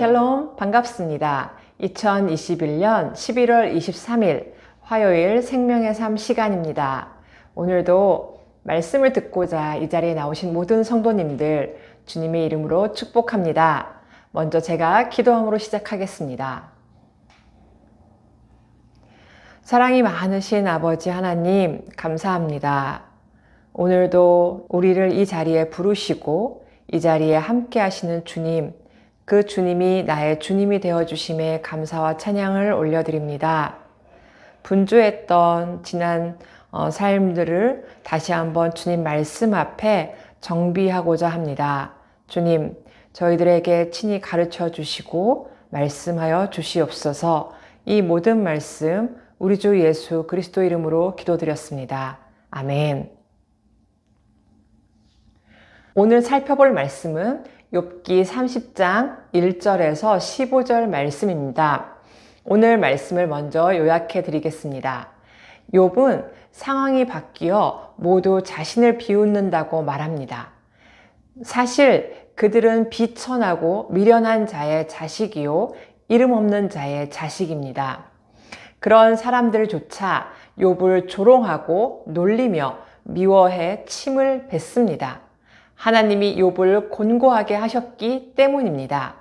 샬롬 반갑습니다. 2021년 11월 23일 화요일 생명의 삶 시간입니다. 오늘도 말씀을 듣고자 이 자리에 나오신 모든 성도님들 주님의 이름으로 축복합니다. 먼저 제가 기도함으로 시작하겠습니다. 사랑이 많으신 아버지 하나님 감사합니다. 오늘도 우리를 이 자리에 부르시고 이 자리에 함께 하시는 주님, 그 주님이 나의 주님이 되어주심에 감사와 찬양을 올려드립니다. 분주했던 지난 삶들을 다시 한번 주님 말씀 앞에 정비하고자 합니다. 주님, 저희들에게 친히 가르쳐 주시고 말씀하여 주시옵소서. 이 모든 말씀 우리 주 예수 그리스도 이름으로 기도드렸습니다. 아멘. 오늘 살펴볼 말씀은 욥기 30장 1절에서 15절 말씀입니다. 오늘 말씀을 먼저 요약해 드리겠습니다. 욥은 상황이 바뀌어 모두 자신을 비웃는다고 말합니다. 사실 그들은 비천하고 미련한 자의 자식이요 이름 없는 자의 자식입니다. 그런 사람들조차 욥을 조롱하고 놀리며 미워해 침을 뱉습니다. 하나님이 욥을 곤고하게 하셨기 때문입니다.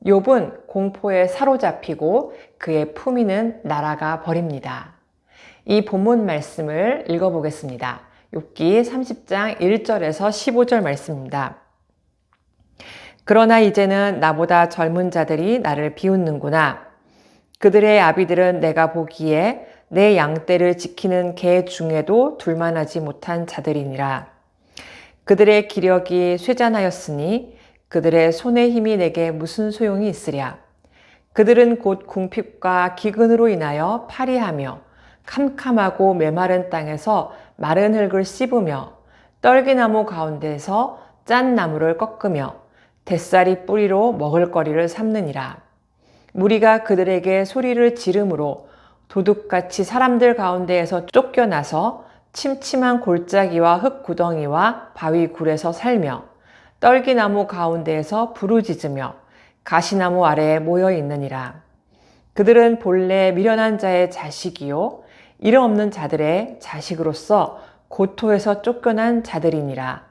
욥은 공포에 사로잡히고 그의 품위는 날아가 버립니다. 이 본문 말씀을 읽어보겠습니다. 욥기 30장 1절에서 15절 말씀입니다. 그러나 이제는 나보다 젊은 자들이 나를 비웃는구나. 그들의 아비들은 내가 보기에 내 양떼를 지키는 개 중에도 둘만하지 못한 자들이니라. 그들의 기력이 쇠잔하였으니 그들의 손의 힘이 내게 무슨 소용이 있으랴. 그들은 곧 궁핍과 기근으로 인하여 파리하며 캄캄하고 메마른 땅에서 마른 흙을 씹으며 떨기나무 가운데에서 짠 나무를 꺾으며 뱃살이 뿌리로 먹을거리를 삼느니라. 무리가 그들에게 소리를 지르므로 도둑같이 사람들 가운데에서 쫓겨나서 침침한 골짜기와 흙구덩이와 바위굴에서 살며 떨기나무 가운데에서 부르짖으며 가시나무 아래에 모여 있느니라. 그들은 본래 미련한 자의 자식이요 이름 없는 자들의 자식으로서 고토에서 쫓겨난 자들이니라.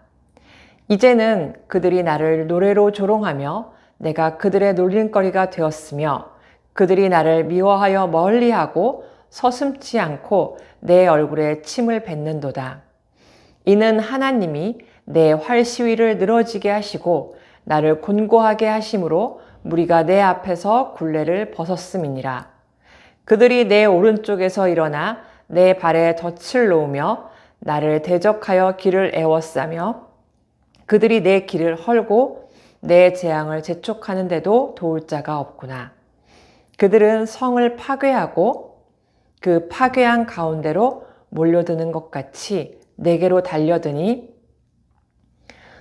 이제는 그들이 나를 노래로 조롱하며 내가 그들의 놀림거리가 되었으며 그들이 나를 미워하여 멀리하고 서슴지 않고 내 얼굴에 침을 뱉는도다. 이는 하나님이 내 활시위를 늘어지게 하시고 나를 곤고하게 하심으로 무리가 내 앞에서 굴레를 벗었음이니라. 그들이 내 오른쪽에서 일어나 내 발에 덫을 놓으며 나를 대적하여 길을 에워싸며 그들이 내 길을 헐고 내 재앙을 재촉하는데도 도울 자가 없구나. 그들은 성을 파괴하고 그 파괴한 가운데로 몰려드는 것 같이 내게로 달려드니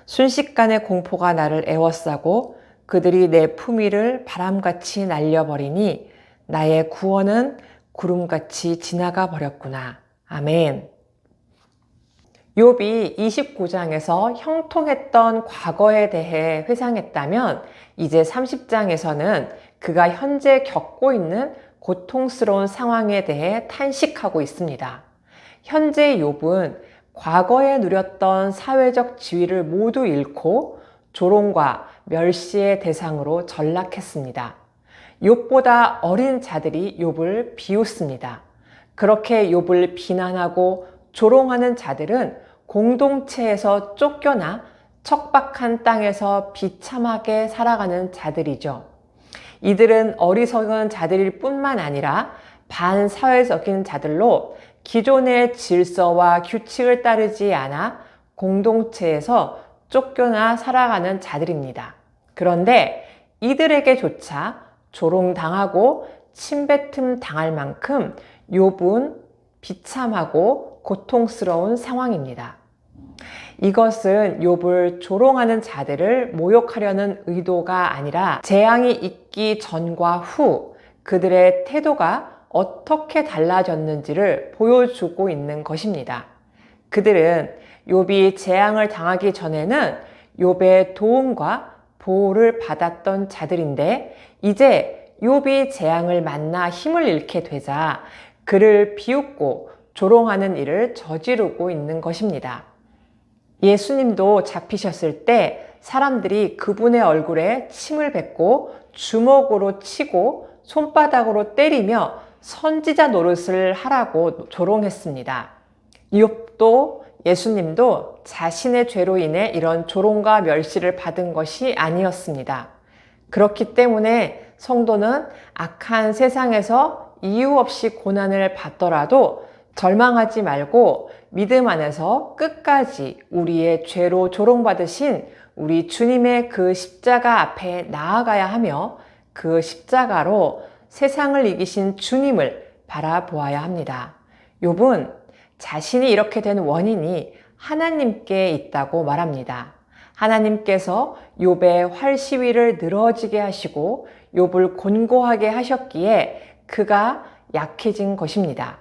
순식간에 공포가 나를 에워싸고 그들이 내 품위를 바람같이 날려버리니 나의 구원은 구름같이 지나가 버렸구나. 아멘. 욥이 29장에서 형통했던 과거에 대해 회상했다면 이제 30장에서는 그가 현재 겪고 있는 고통스러운 상황에 대해 탄식하고 있습니다. 현재 욥은 과거에 누렸던 사회적 지위를 모두 잃고 조롱과 멸시의 대상으로 전락했습니다. 욥보다 어린 자들이 욥을 비웃습니다. 그렇게 욥을 비난하고 조롱하는 자들은 공동체에서 쫓겨나 척박한 땅에서 비참하게 살아가는 자들이죠. 이들은 어리석은 자들일 뿐만 아니라 반사회적인 자들로 기존의 질서와 규칙을 따르지 않아 공동체에서 쫓겨나 살아가는 자들입니다. 그런데 이들에게조차 조롱당하고 침뱉음 당할 만큼 욥은 비참하고 고통스러운 상황입니다. 이것은 욥을 조롱하는 자들을 모욕하려는 의도가 아니라 재앙이 있기 전과 후 그들의 태도가 어떻게 달라졌는지를 보여주고 있는 것입니다. 그들은 욥이 재앙을 당하기 전에는 욥의 도움과 보호를 받았던 자들인데 이제 욥이 재앙을 만나 힘을 잃게 되자 그를 비웃고 조롱하는 일을 저지르고 있는 것입니다. 예수님도 잡히셨을 때 사람들이 그분의 얼굴에 침을 뱉고 주먹으로 치고 손바닥으로 때리며 선지자 노릇을 하라고 조롱했습니다. 욥도 예수님도 자신의 죄로 인해 이런 조롱과 멸시를 받은 것이 아니었습니다. 그렇기 때문에 성도는 악한 세상에서 이유 없이 고난을 받더라도 절망하지 말고 믿음 안에서 끝까지 우리의 죄로 조롱받으신 우리 주님의 그 십자가 앞에 나아가야 하며 그 십자가로 세상을 이기신 주님을 바라보아야 합니다. 욥은 자신이 이렇게 된 원인이 하나님께 있다고 말합니다. 하나님께서 욥의 활시위를 늘어지게 하시고 욥을 곤고하게 하셨기에 그가 약해진 것입니다.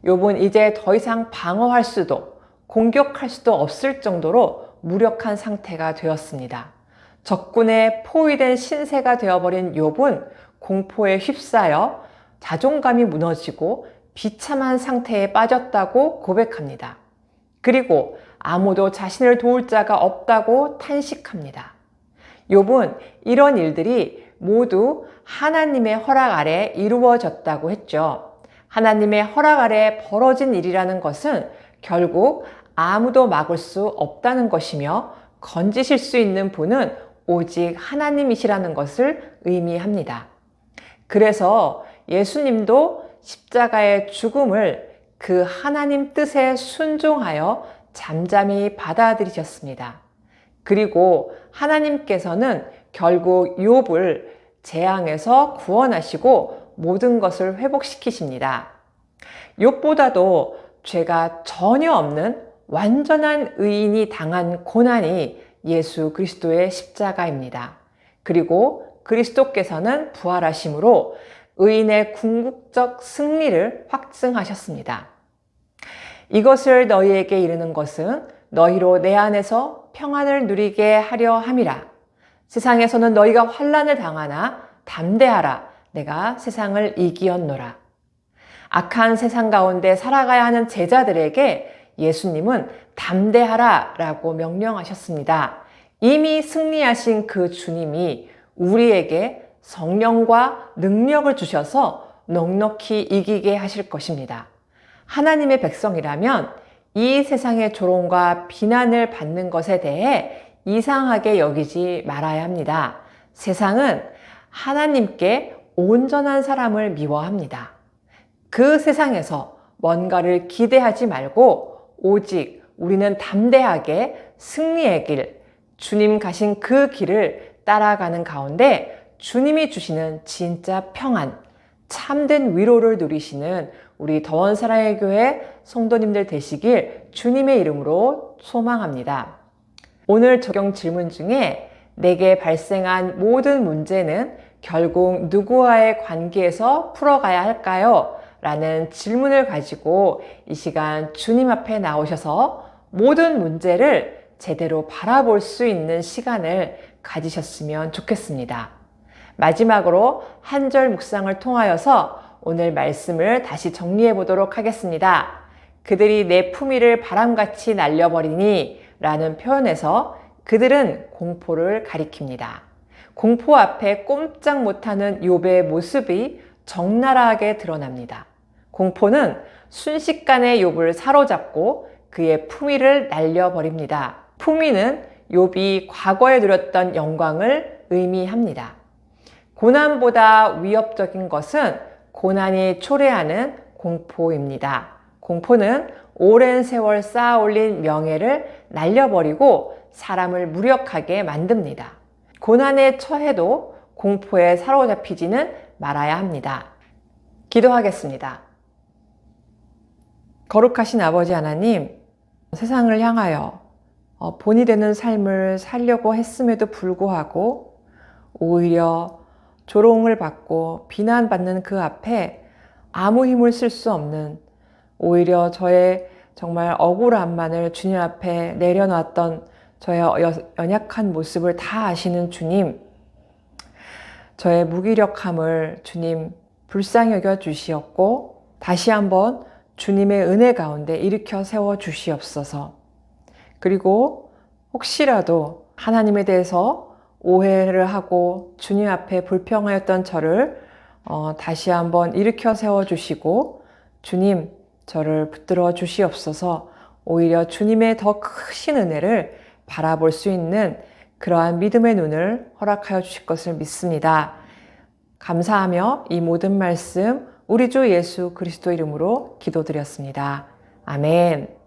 욥은 이제 더 이상 방어할 수도 공격할 수도 없을 정도로 무력한 상태가 되었습니다. 적군에 포위된 신세가 되어버린 욥은 공포에 휩싸여 자존감이 무너지고 비참한 상태에 빠졌다고 고백합니다. 그리고 아무도 자신을 도울 자가 없다고 탄식합니다. 욥은 이런 일들이 모두 하나님의 허락 아래 이루어졌다고 했죠. 하나님의 허락 아래 벌어진 일이라는 것은 결국 아무도 막을 수 없다는 것이며 건지실 수 있는 분은 오직 하나님이시라는 것을 의미합니다. 그래서 예수님도 십자가의 죽음을 그 하나님 뜻에 순종하여 잠잠히 받아들이셨습니다. 그리고 하나님께서는 결국 욥을 재앙에서 구원하시고 모든 것을 회복시키십니다. 욥보다도 죄가 전혀 없는 완전한 의인이 당한 고난이 예수 그리스도의 십자가입니다. 그리고 그리스도께서는 부활하심으로 의인의 궁극적 승리를 확증하셨습니다. 이것을 너희에게 이르는 것은 너희로 내 안에서 평안을 누리게 하려 함이라. 세상에서는 너희가 환난을 당하나 담대하라. 내가 세상을 이기었노라. 악한 세상 가운데 살아가야 하는 제자들에게 예수님은 담대하라 라고 명령하셨습니다. 이미 승리하신 그 주님이 우리에게 성령과 능력을 주셔서 넉넉히 이기게 하실 것입니다. 하나님의 백성이라면 이 세상의 조롱과 비난을 받는 것에 대해 이상하게 여기지 말아야 합니다. 세상은 하나님께 온전한 사람을 미워합니다. 그 세상에서 뭔가를 기대하지 말고 오직 우리는 담대하게 승리의 길, 주님 가신 그 길을 따라가는 가운데 주님이 주시는 진짜 평안, 참된 위로를 누리시는 우리 더원 사랑의 교회 성도님들 되시길 주님의 이름으로 소망합니다. 오늘 적용 질문 중에 내게 발생한 모든 문제는 결국 누구와의 관계에서 풀어가야 할까요? 라는 질문을 가지고 이 시간 주님 앞에 나오셔서 모든 문제를 제대로 바라볼 수 있는 시간을 가지셨으면 좋겠습니다. 마지막으로 한 절 묵상을 통하여서 오늘 말씀을 다시 정리해 보도록 하겠습니다. 그들이 내 품위를 바람같이 날려버리니 라는 표현에서 그들은 공포를 가리킵니다. 공포 앞에 꼼짝 못하는 욥의 모습이 적나라하게 드러납니다. 공포는 순식간에 욥을 사로잡고 그의 품위를 날려버립니다. 품위는 욥이 과거에 누렸던 영광을 의미합니다. 고난보다 위협적인 것은 고난이 초래하는 공포입니다. 공포는 오랜 세월 쌓아 올린 명예를 날려버리고 사람을 무력하게 만듭니다. 고난에 처해도 공포에 사로잡히지는 말아야 합니다. 기도하겠습니다. 거룩하신 아버지 하나님, 세상을 향하여 본이 되는 삶을 살려고 했음에도 불구하고 오히려 조롱을 받고 비난받는 그 앞에 아무 힘을 쓸 수 없는, 오히려 저의 정말 억울함만을 주님 앞에 내려놨던 저의 연약한 모습을 다 아시는 주님, 저의 무기력함을 주님 불쌍히 여겨 주시었고 다시 한번 주님의 은혜 가운데 일으켜 세워 주시옵소서. 그리고 혹시라도 하나님에 대해서 오해를 하고 주님 앞에 불평하였던 저를 다시 한번 일으켜 세워 주시고 주님 저를 붙들어 주시옵소서. 오히려 주님의 더 크신 은혜를 바라볼 수 있는 그러한 믿음의 눈을 허락하여 주실 것을 믿습니다. 감사하며 이 모든 말씀 우리 주 예수 그리스도 이름으로 기도드렸습니다. 아멘.